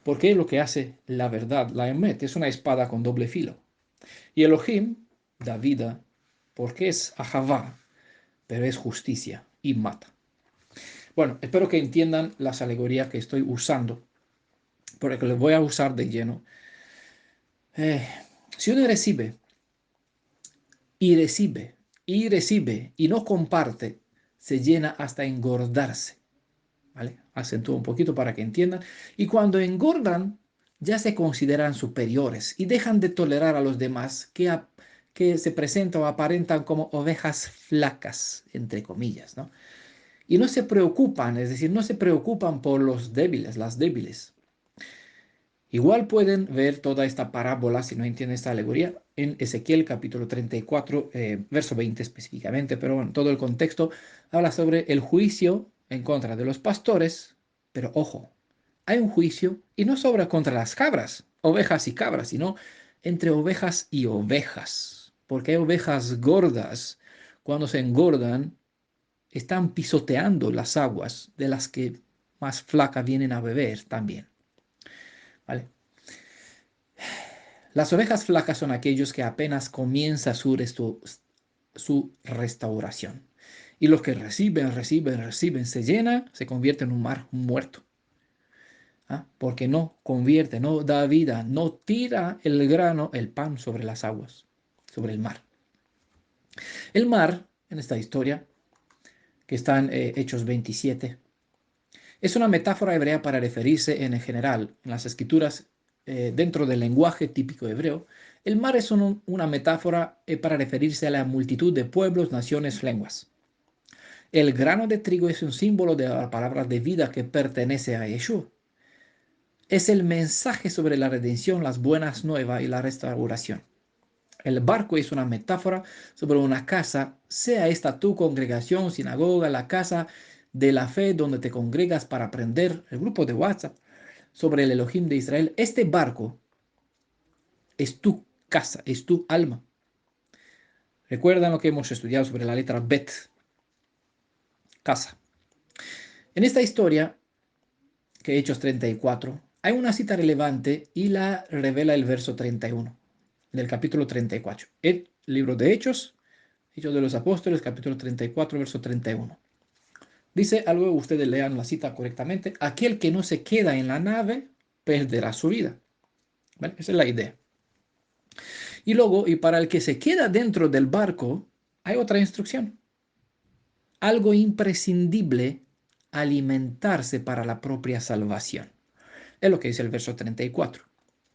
Porque es lo que hace la verdad, la Emet, es una espada con doble filo. Y Elohim da vida porque es Ahavá, pero es justicia y mata. Bueno, espero que entiendan las alegorías que estoy usando, porque les voy a usar de lleno. Eh, si uno recibe y recibe y recibe y no comparte, se llena hasta engordarse. ¿Vale? Acentúo un poquito para que entiendan. Y cuando engordan, ya se consideran superiores y dejan de tolerar a los demás que se presentan o aparentan como ovejas flacas, entre comillas, ¿no? Y no se preocupan, es decir, no se preocupan por los débiles, las débiles. Igual pueden ver toda esta parábola, si no entienden esta alegoría, en Ezequiel capítulo 34, verso 20 específicamente, pero bueno, todo el contexto habla sobre el juicio en contra de los pastores, pero ojo, hay un juicio y no sobra contra las cabras, ovejas y cabras, sino entre ovejas y ovejas, porque hay ovejas gordas, cuando se engordan, están pisoteando las aguas de las que más flacas vienen a beber también, ¿vale? Las ovejas flacas son aquellos que apenas comienza su restauración. Y los que reciben, se llena, se convierte en un mar muerto. ¿Ah? Porque no convierte, no da vida, no tira el grano, el pan sobre las aguas, sobre el mar. El mar, en esta historia, que está en Hechos 27, es una metáfora hebrea para referirse en general, en las escrituras, dentro del lenguaje típico hebreo. El mar es una metáfora para referirse a la multitud de pueblos, naciones, lenguas. El grano de trigo es un símbolo de la palabra de vida que pertenece a Yeshua. Es el mensaje sobre la redención, las buenas nuevas y la restauración. El barco es una metáfora sobre una casa, sea esta tu congregación, sinagoga, la casa de la fe donde te congregas para aprender, el grupo de WhatsApp sobre el Elohim de Israel. Este barco es tu casa, es tu alma. Recuerdan lo que hemos estudiado sobre la letra Bet, casa. En esta historia, que Hechos 34, hay una cita relevante y la revela el verso 31 del capítulo 34. El libro de Hechos, Hechos de los Apóstoles, capítulo 34, verso 31. Dice, algo ustedes lean la cita correctamente, aquel que no se queda en la nave perderá su vida. ¿Vale? Esa es la idea. Y luego, y para el que se queda dentro del barco, hay otra instrucción. Algo imprescindible, alimentarse para la propia salvación. Es lo que dice el verso 34.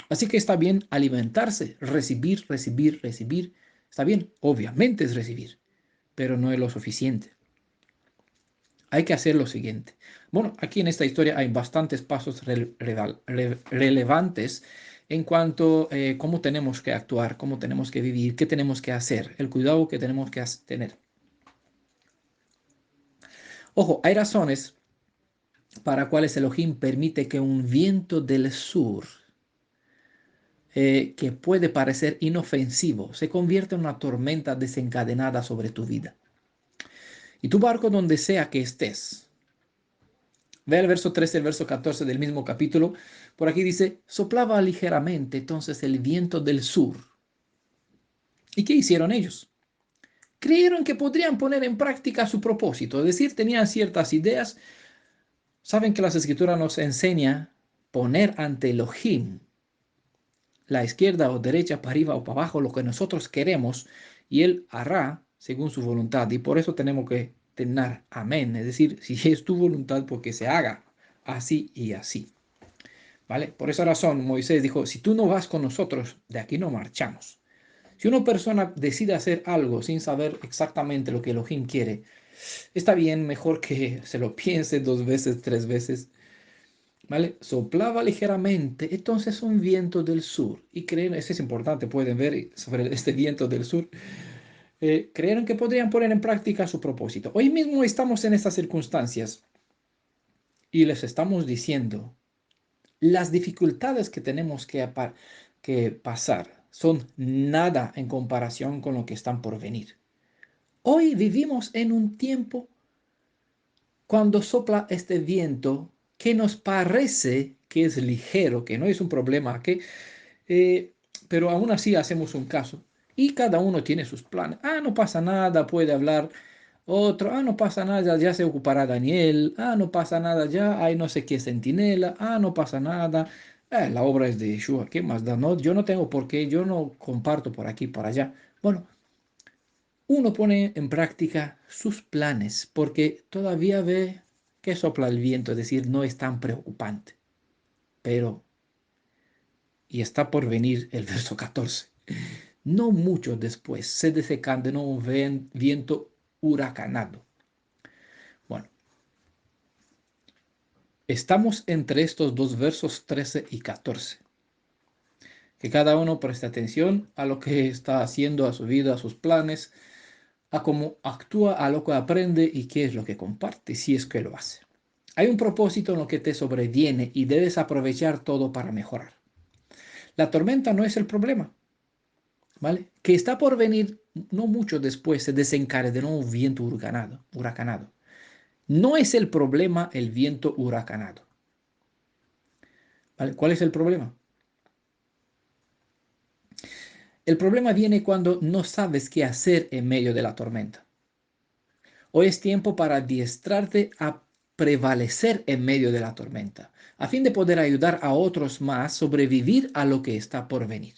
Así que está bien alimentarse, recibir, recibir, recibir. Está bien, obviamente es recibir, pero no es lo suficiente. Hay que hacer lo siguiente. Bueno, aquí en esta historia hay bastantes pasos relevantes en cuanto a cómo tenemos que actuar, cómo tenemos que vivir, qué tenemos que hacer, el cuidado que tenemos que tener. Ojo, hay razones para cuales Elohim permite que un viento del sur, que puede parecer inofensivo, se convierta en una tormenta desencadenada sobre tu vida. Y tu barco, donde sea que estés, ve el verso 13, el verso 14 del mismo capítulo. Por aquí dice, soplaba ligeramente entonces el viento del sur. ¿Y qué hicieron ellos? Creyeron que podrían poner en práctica su propósito, es decir, tenían ciertas ideas. Saben que las escrituras nos enseña poner ante Elohim, la izquierda o derecha, para arriba o para abajo, lo que nosotros queremos, y Él hará según su voluntad. Y por eso tenemos que tener amén, es decir, si es tu voluntad, porque se haga así y así. ¿Vale? Por esa razón, Moisés dijo, si tú no vas con nosotros, de aquí no marchamos. Si una persona decide hacer algo sin saber exactamente lo que Elohim quiere, está bien, mejor que se lo piense 2 veces, 3 veces. ¿Vale? Soplaba ligeramente, entonces un viento del sur. Y creen, eso es importante, pueden ver sobre este viento del sur. Creyeron que podrían poner en práctica su propósito. Hoy mismo estamos en estas circunstancias y les estamos diciendo, las dificultades que tenemos que pasar son nada en comparación con lo que están por venir. Hoy vivimos en un tiempo cuando sopla este viento que nos parece que es ligero, que no es un problema, eh, pero aún así hacemos un caso y cada uno tiene sus planes. Ah, no pasa nada, puede hablar otro. Ah, no pasa nada, ya se ocupará Daniel. Ah, no pasa nada, ya hay no sé qué centinela. Ah, no pasa nada. La obra es de Yeshua, ¿qué más da? No, yo no tengo por qué, yo no comparto por aquí, por allá. Bueno, uno pone en práctica sus planes porque todavía ve que sopla el viento, es decir, no es tan preocupante. Pero, y está por venir el verso 14, no mucho después se desencadenó un viento huracanado. Bueno, estamos entre estos dos versos 13 y 14. Que cada uno preste atención a lo que está haciendo, a su vida, a sus planes, a cómo actúa, a lo que aprende y qué es lo que comparte, si es que lo hace. Hay un propósito en lo que te sobreviene y debes aprovechar todo para mejorar. La tormenta no es el problema, ¿vale? Que está por venir no mucho después se desencadenó un viento huracanado. No es el problema el viento huracanado, ¿vale? ¿Cuál es el problema? El problema viene cuando no sabes qué hacer en medio de la tormenta. Hoy es tiempo para adiestrarte a prevalecer en medio de la tormenta, a fin de poder ayudar a otros más a sobrevivir a lo que está por venir.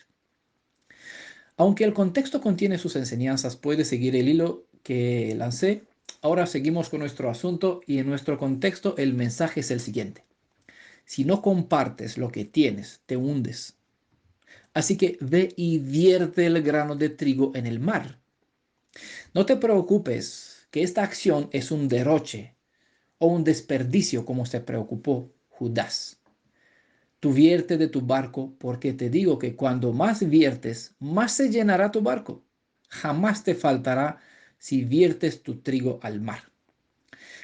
Aunque el contexto contiene sus enseñanzas, puedes seguir el hilo que lancé. Ahora seguimos con nuestro asunto y en nuestro contexto el mensaje es el siguiente. Si no compartes lo que tienes, te hundes. Así que ve y vierte el grano de trigo en el mar. No te preocupes que esta acción es un derroche o un desperdicio como se preocupó Judas. Tú vierte de tu barco porque te digo que cuando más viertes, más se llenará tu barco. Jamás te faltará si viertes tu trigo al mar.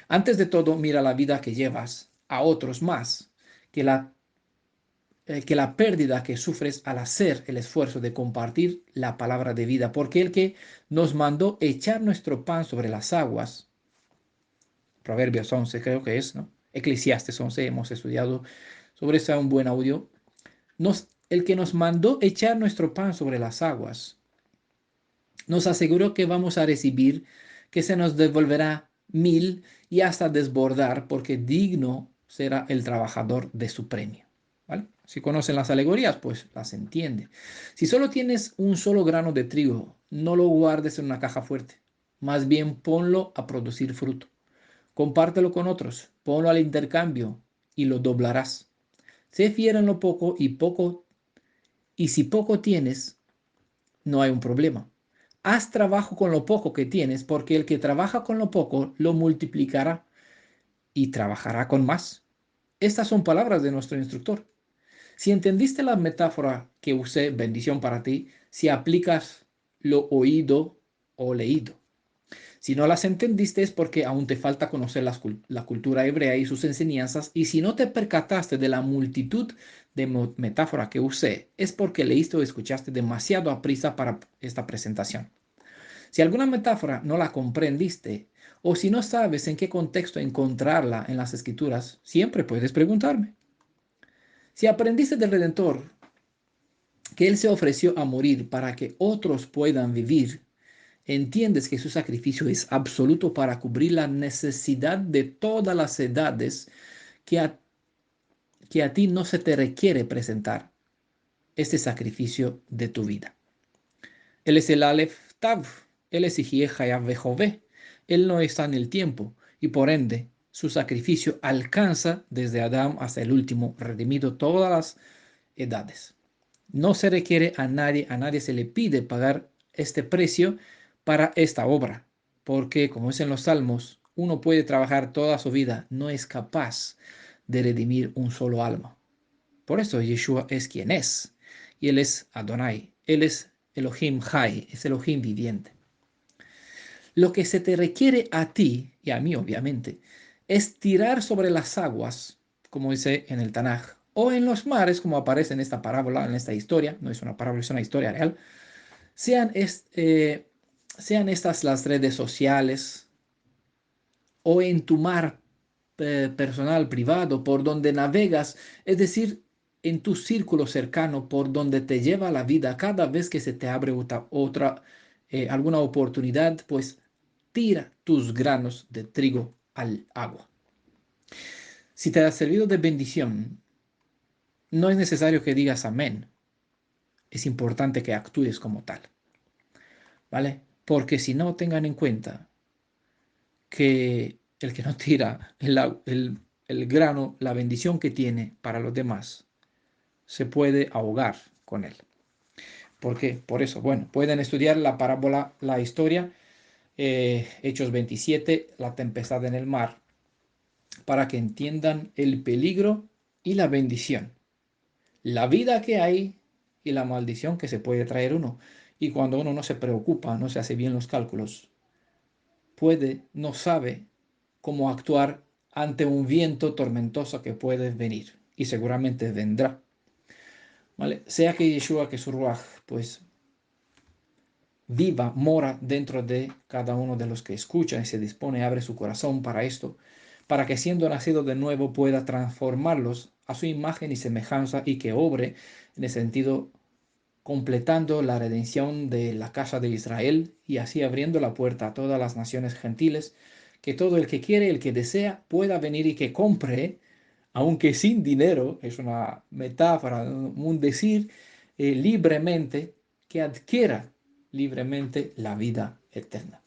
Antes de todo, mira la vida que llevas a otros más que la pérdida que sufres al hacer el esfuerzo de compartir la palabra de vida, porque el que nos mandó echar nuestro pan sobre las aguas, Proverbios 11 creo que es, ¿no? Eclesiastes 11 hemos estudiado sobre eso, un buen audio. El que nos mandó echar nuestro pan sobre las aguas, nos aseguró que vamos a recibir, que se nos devolverá 1000 y hasta desbordar, porque digno será el trabajador de su premio. ¿Vale? Si conocen las alegorías, pues las entiende. Si solo tienes un solo grano de trigo, no lo guardes en una caja fuerte. Más bien ponlo a producir fruto. Compártelo con otros, ponlo al intercambio y lo doblarás. Sé fiel en lo poco y si poco tienes, no hay un problema. Haz trabajo con lo poco que tienes, porque el que trabaja con lo poco lo multiplicará y trabajará con más. Estas son palabras de nuestro instructor. Si entendiste la metáfora que usé, bendición para ti, si aplicas lo oído o leído. Si no las entendiste es porque aún te falta conocer la cultura hebrea y sus enseñanzas, y si no te percataste de la multitud de metáforas que usé, es porque leíste o escuchaste demasiado a prisa para esta presentación. Si alguna metáfora no la comprendiste, o si no sabes en qué contexto encontrarla en las escrituras, siempre puedes preguntarme. Si aprendiste del Redentor que Él se ofreció a morir para que otros puedan vivir, entiendes que su sacrificio es absoluto para cubrir la necesidad de todas las edades que a ti no se te requiere presentar este sacrificio de tu vida. Él es el Aleph Tav, Él es Yihye Hayav Vejové. Él no está en el tiempo y por ende su sacrificio alcanza desde Adán hasta el último, redimido todas las edades. No se requiere a nadie se le pide pagar este precio para esta obra, porque como es en los Salmos, uno puede trabajar toda su vida, no es capaz de redimir un solo alma. Por eso Yeshua es quien es, y Él es Adonai, Él es Elohim Jai, es Elohim viviente. Lo que se te requiere a ti, y a mí obviamente, es tirar sobre las aguas, como dice en el Tanaj, o en los mares, como aparece en esta parábola, en esta historia, no es una parábola, es una historia real, sean, sean estas las redes sociales o en tu mar personal, privado, por donde navegas, es decir, en tu círculo cercano, por donde te lleva la vida, cada vez que se te abre alguna oportunidad, pues tira tus granos de trigo al agua. Si te ha servido de bendición, no es necesario que digas amén. Es importante que actúes como tal, ¿vale? Porque si no, tengan en cuenta que el que no tira el grano, la bendición que tiene para los demás, se puede ahogar con él. ¿Por qué? Por eso, bueno, pueden estudiar la parábola, la historia, Hechos 27, la tempestad en el mar, para que entiendan el peligro y la bendición, la vida que hay y la maldición que se puede traer uno. Y cuando uno no se preocupa, no se hace bien los cálculos, no sabe cómo actuar ante un viento tormentoso que puede venir y seguramente vendrá. ¿Vale? Sea que Yeshua, que su Ruach, pues viva, mora dentro de cada uno de los que escuchan y se dispone, abre su corazón para esto, para que siendo nacido de nuevo pueda transformarlos a su imagen y semejanza y que obre en el sentido completando la redención de la casa de Israel y así abriendo la puerta a todas las naciones gentiles, que todo el que quiere, el que desea, pueda venir y que compre, aunque sin dinero, es una metáfora, un decir, libremente, que adquiera libremente la vida eterna.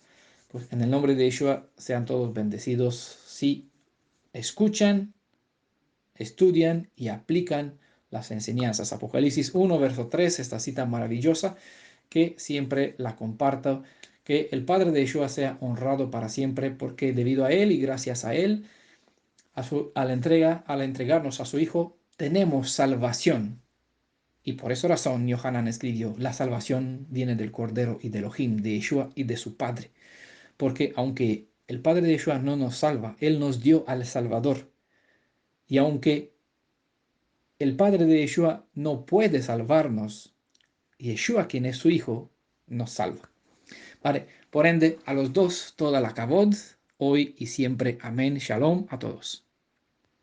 Pues en el nombre de Yeshua sean todos bendecidos si escuchan, estudian y aplican las enseñanzas. Apocalipsis 1, verso 3, esta cita maravillosa que siempre la comparto, que el Padre de Yeshua sea honrado para siempre, porque debido a Él y gracias a Él, al entregarnos a su Hijo, tenemos salvación. Y por esa razón, Yohanan escribió, la salvación viene del Cordero y del Elohim, de Yeshua y de su Padre. Porque aunque el Padre de Yeshua no nos salva, Él nos dio al Salvador. Y aunque el Padre de Yeshua no puede salvarnos, Yeshua, quien es su Hijo, nos salva. Vale, por ende, a los dos toda la kabod, hoy y siempre. Amén. Shalom a todos.